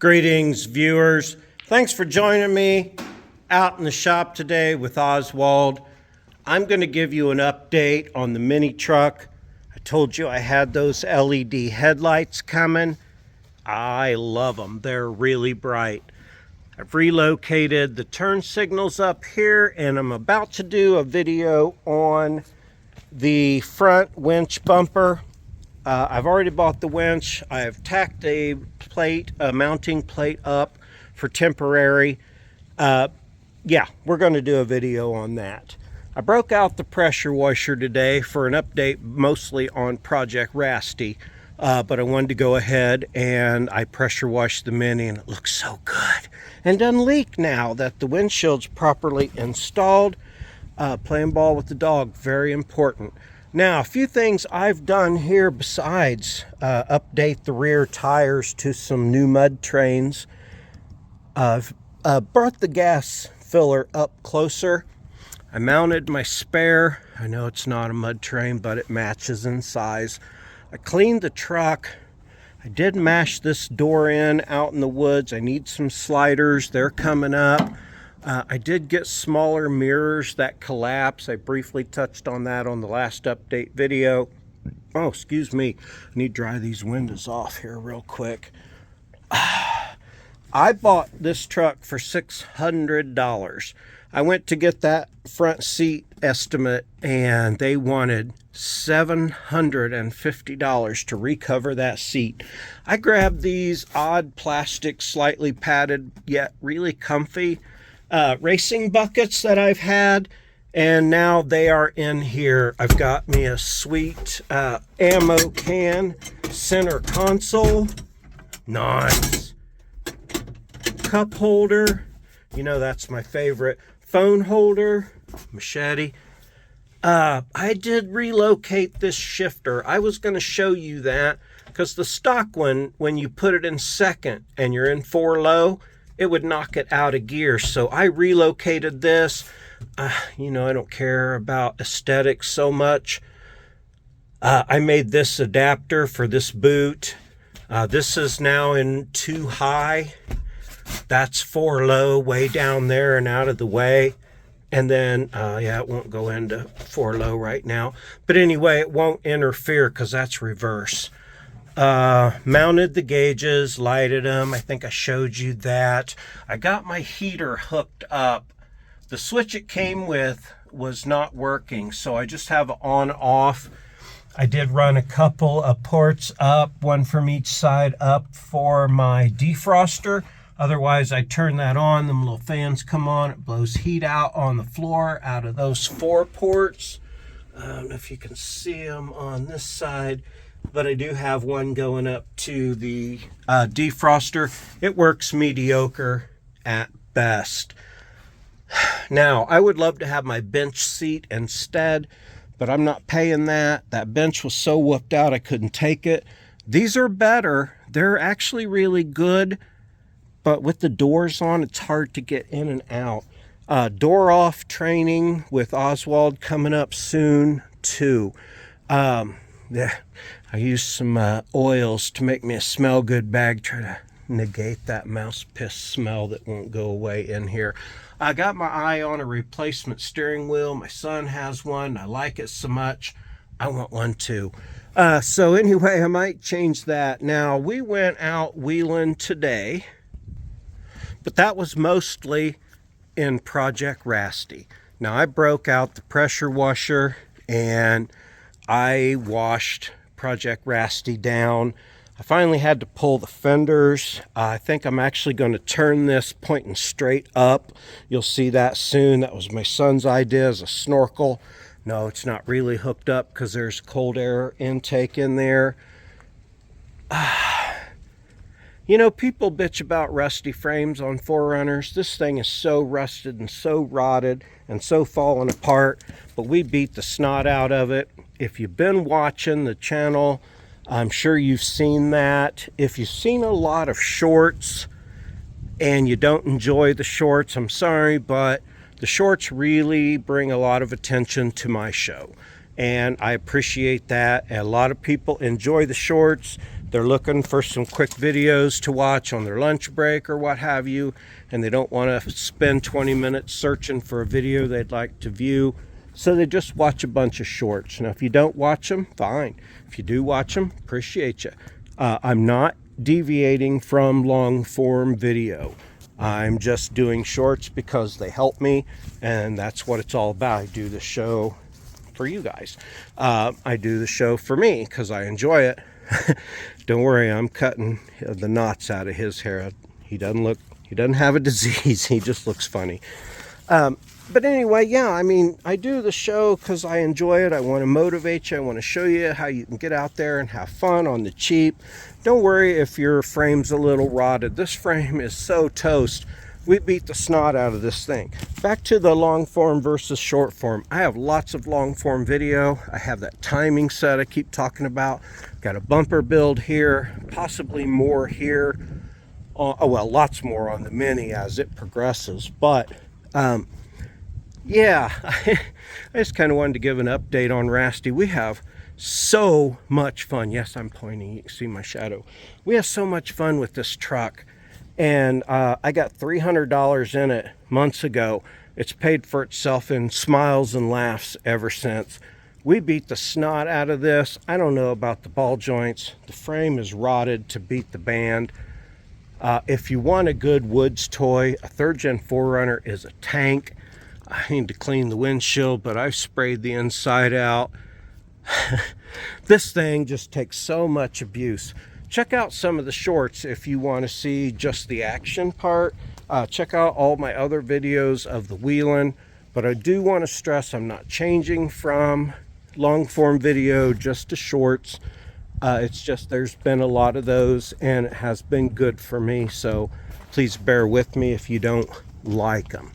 Greetings, viewers. Thanks for joining me out in the shop today with Oswald. I'm going to give you an update on the mini truck. I told you I had those LED headlights coming. I love them. They're really bright. I've relocated the turn signals up here, and I'm about to do a video on the front winch bumper. I've already bought the winch. I've tacked a mounting plate up for temporary. Yeah, we're going to do a video on that. I broke out the pressure washer today for an update mostly on Project Rasty, but I wanted to go ahead and I pressure washed the Mini, and it looks so good and doesn't leak now that the windshield's properly installed. Playing ball with the dog, very important. Now, a few things I've done here besides update the rear tires to some new mud trains. I've brought the gas filler up closer. I mounted my spare. I know it's not a mud train, but it matches in size. I cleaned the truck. I did mash this door in out in the woods. I need some sliders. They're coming up. I did get smaller mirrors that collapse. I briefly touched on that on the last update video. Oh, excuse me. I need to dry these windows off here real quick. I bought this truck for $600. I went to get that front seat estimate, and they wanted $750 to recover that seat. I grabbed these odd plastic, slightly padded, yet really comfy racing buckets that I've had, and now they are in here. I've got me a sweet ammo can, center console, nice cup holder, you know that's my favorite, phone holder, machete. I did relocate this shifter. I was going to show you that because the stock one, when you put it in second and you're in 4 low, it would knock it out of gear. So I relocated this. You know, I don't care about aesthetics so much. I made this adapter for this boot. This is now in 2 high. That's 4 low, way down there and out of the way. And then, yeah, it won't go into 4 low right now. But anyway, it won't interfere because that's reverse. Mounted the gauges, lighted them. I think I showed you that. I got my heater hooked up. The switch it came with was not working, so I just have on off. I did run a couple of ports up, one from each side up for my defroster. Otherwise, I turn that on, them little fans come on, it blows heat out on the floor out of those 4 ports. I don't know if you can see them on this side, but I do have one going up to the defroster. It works mediocre at best. Now, I would love to have my bench seat instead, but I'm not paying that. That bench was so whooped out I couldn't take it. These are better. They're actually really good, but with the doors on, it's hard to get in and out. Door off training with Oswald coming up soon too. Yeah, I used some oils to make me a smell good bag, try to negate that mouse piss smell that won't go away in here. I got my eye on a replacement steering wheel. My son has one. I like it so much. I want one too. So anyway, I might change that. Now, we went out wheeling today, but that was mostly in Project Rasty. Now, I broke out the pressure washer and I washed Project Rasty down. I finally had to pull the fenders. I think I'm actually going to turn this pointing straight up. You'll see that soon. That was my son's idea as a snorkel. No, it's not really hooked up because there's cold air intake in there. You know, people bitch about rusty frames on 4Runners. This thing is so rusted and so rotted and so falling apart, but we beat the snot out of it. If you've been watching the channel, I'm sure you've seen that. If you've seen a lot of shorts and you don't enjoy the shorts, I'm sorry, but the shorts really bring a lot of attention to my show. And I appreciate that. And a lot of people enjoy the shorts. they're looking for some quick videos to watch on their lunch break or what have you, and they don't want to spend 20 minutes searching for a video they'd like to view, so they just watch a bunch of shorts. Now, if you don't watch them, fine. If you do watch them, appreciate you. I'm not deviating from long form video. I'm just doing shorts because they help me, and that's what it's all about. I do the show for you guys. I do the show for me because I enjoy it. Don't worry, I'm cutting the knots out of his hair. He doesn't have a disease. He just looks funny. But anyway, yeah, I mean, I do the show because I enjoy it. I want to motivate you. I want to show you how you can get out there and have fun on the cheap. Don't worry if your frame's a little rotted. This frame is so toast. We beat the snot out of this thing. Back to the long form versus short form. I have lots of long form video. I have that timing set I keep talking about. Got a bumper build here, possibly more here. Oh, well, lots more on the Mini as it progresses. But yeah, I just kind of wanted to give an update on Rasty. We have so much fun. Yes, I'm pointing. You can see my shadow. We have so much fun with this truck. And I got $300 in it months ago. It's paid for itself in smiles and laughs ever since. We beat the snot out of this. I don't know about the ball joints. The frame is rotted to beat the band. If you want a good woods toy, a 3rd Gen 4Runner is a tank. I need to clean the windshield, but I've sprayed the inside out. This thing just takes so much abuse. Check out some of the shorts if you want to see just the action part. Check out all my other videos of the wheeling. But I do want to stress I'm not changing from long form video just to shorts. It's just there's been a lot of those and it has been good for me. So please bear with me if you don't like them.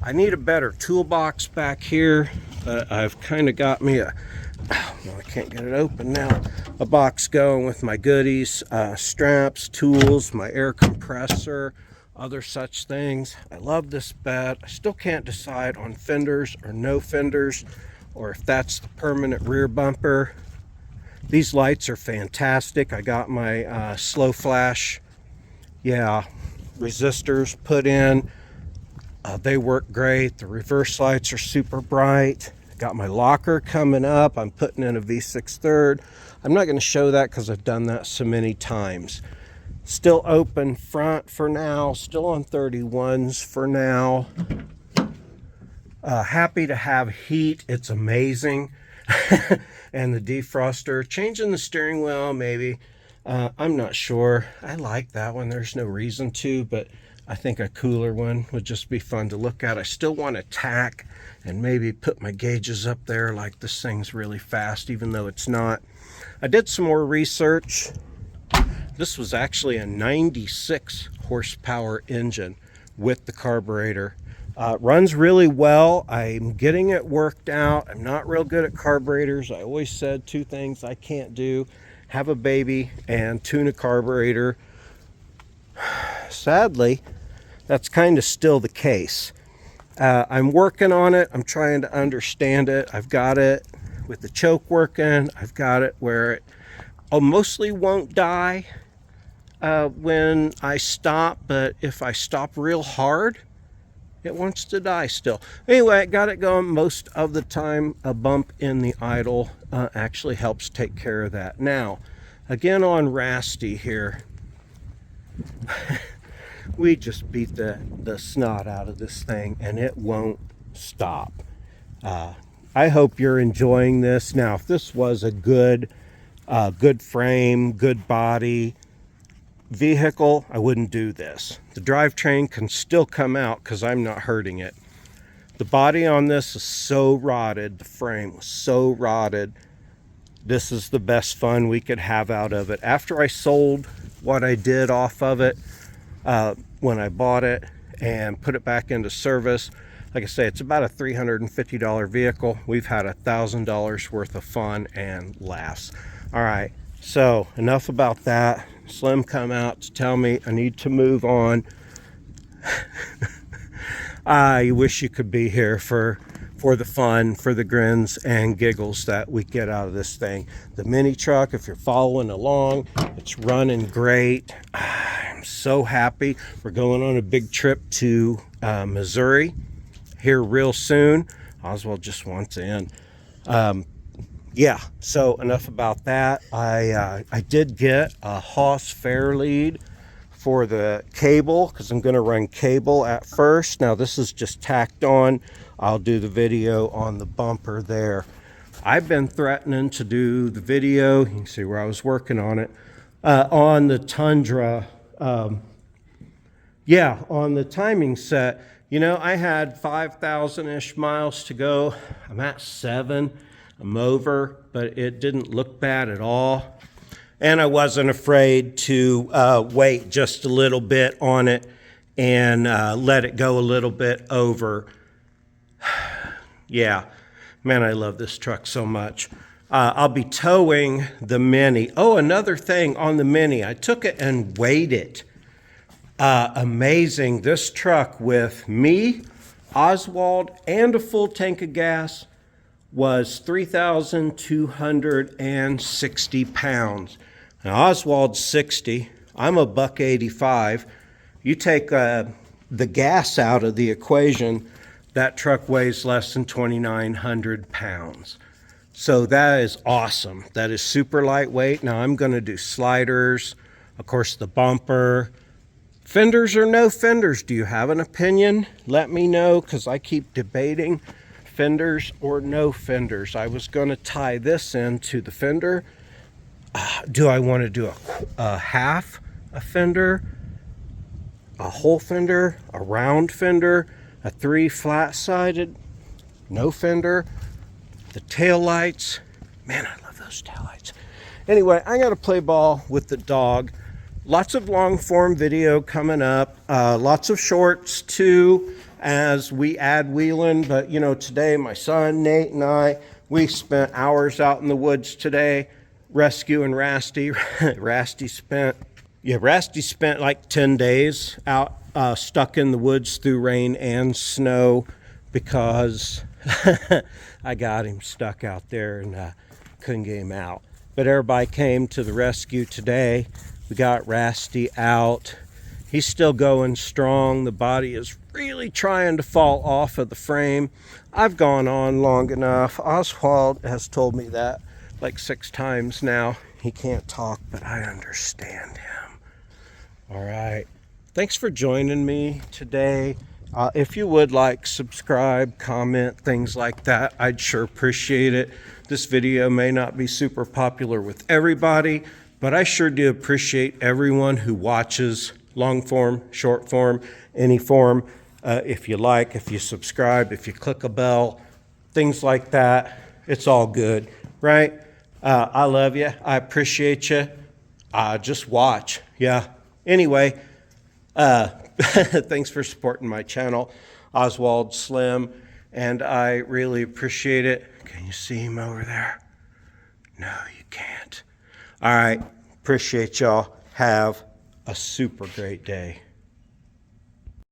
I need a better toolbox back here. I've kind of got me a, well, I can't get it open now, a box going with my goodies, straps, tools, my air compressor, other such things. I love this bed. I still can't decide on fenders or no fenders, or if that's the permanent rear bumper. These lights are fantastic. I got my slow flash, resistors put in. They work great. The reverse lights are super bright. Got my locker coming up. I'm putting in a V6 third. I'm not going to show that because I've done that so many times. Still open front for now. Still on 31s for now. Happy to have heat. It's amazing. And the defroster. Changing the steering wheel, maybe. I'm not sure. I like that one. There's no reason to, but I think a cooler one would just be fun to look at. I still want to tack and maybe put my gauges up there like this thing's really fast, even though it's not. I did some more research. This was actually a 96 horsepower engine with the carburetor. Runs really well. I'm getting it worked out. I'm not real good at carburetors. I always said 2 things I can't do: have a baby and tune a carburetor. Sadly, that's kind of still the case. I'm working on it. I'm trying to understand it. I've got it with the choke working. I've got it where it mostly won't die when I stop, but if I stop real hard, it wants to die still. Anyway, I got it going most of the time. A bump in the idle actually helps take care of that. Now, again on Rasty here. We just beat the snot out of this thing and it won't stop. I hope you're enjoying this. Now, if this was a good frame, good body vehicle, I wouldn't do this. The drivetrain can still come out because I'm not hurting it. The body on this is so rotted. The frame was so rotted. This is the best fun we could have out of it. After I sold what I did off of it, when I bought it and put it back into service, like I say, it's about a $350 vehicle. We've had $1,000 worth of fun and laughs. All right, so enough about that. Slim come out to tell me I need to move on. I wish you could be here for for the fun, for the grins and giggles that we get out of this thing. The mini truck, if you're following along, it's running great. I'm so happy. We're going on a big trip to Missouri here real soon. Oswald just wants in. Yeah, so enough about that. I did get a Haas fair lead for the cable, because I'm going to run cable at first. Now this is just tacked on. I'll do the video on the bumper there. I've been threatening to do the video, you can see where I was working on it, on the Tundra. Yeah, on the timing set. You know, I had 5,000-ish miles to go. I'm at 7. I'm over, but it didn't look bad at all. And I wasn't afraid to wait just a little bit on it and let it go a little bit over. Yeah, man, I love this truck so much. I'll be towing the Mini. Oh, another thing on the Mini, I took it and weighed it. Amazing. This truck with me, Oswald, and a full tank of gas was 3,260 pounds. Now, Oswald's 60. I'm a $185. You take the gas out of the equation, that truck weighs less than 2,900 pounds. So that is awesome. That is super lightweight. Now I'm going to do sliders, of course, the bumper. Fenders or no fenders? Do you have an opinion? Let me know, because I keep debating fenders or no fenders. I was going to tie this into the fender. Do I want to do a half a fender, a whole fender, a round fender, a 3 flat-sided, no fender, the tail lights? Man, I love those tail lights. Anyway, I got to play ball with the dog. Lots of long form video coming up, lots of shorts too as we add wheeling. But you know, today my son Nate and we spent hours out in the woods today rescuing Rasty. Rasty spent like 10 days out stuck in the woods through rain and snow because I got him stuck out there and couldn't get him out. But everybody came to the rescue today. We got Rasty out. He's still going strong. The body is really trying to fall off of the frame. I've gone on long enough. Oswald has told me that like 6 times now. He can't talk, but I understand him. All right. Thanks for joining me today. If you would like, subscribe, comment, things like that, I'd sure appreciate it. This video may not be super popular with everybody, but I sure do appreciate everyone who watches long form, short form, any form. If you like, if you subscribe, if you click a bell, things like that, it's all good, right? I love you. I appreciate you. Just watch. Yeah. Anyway, thanks for supporting my channel, Oswald Slim, and I really appreciate it. Can you see him over there? No, you can't. All right, appreciate y'all. Have a super great day.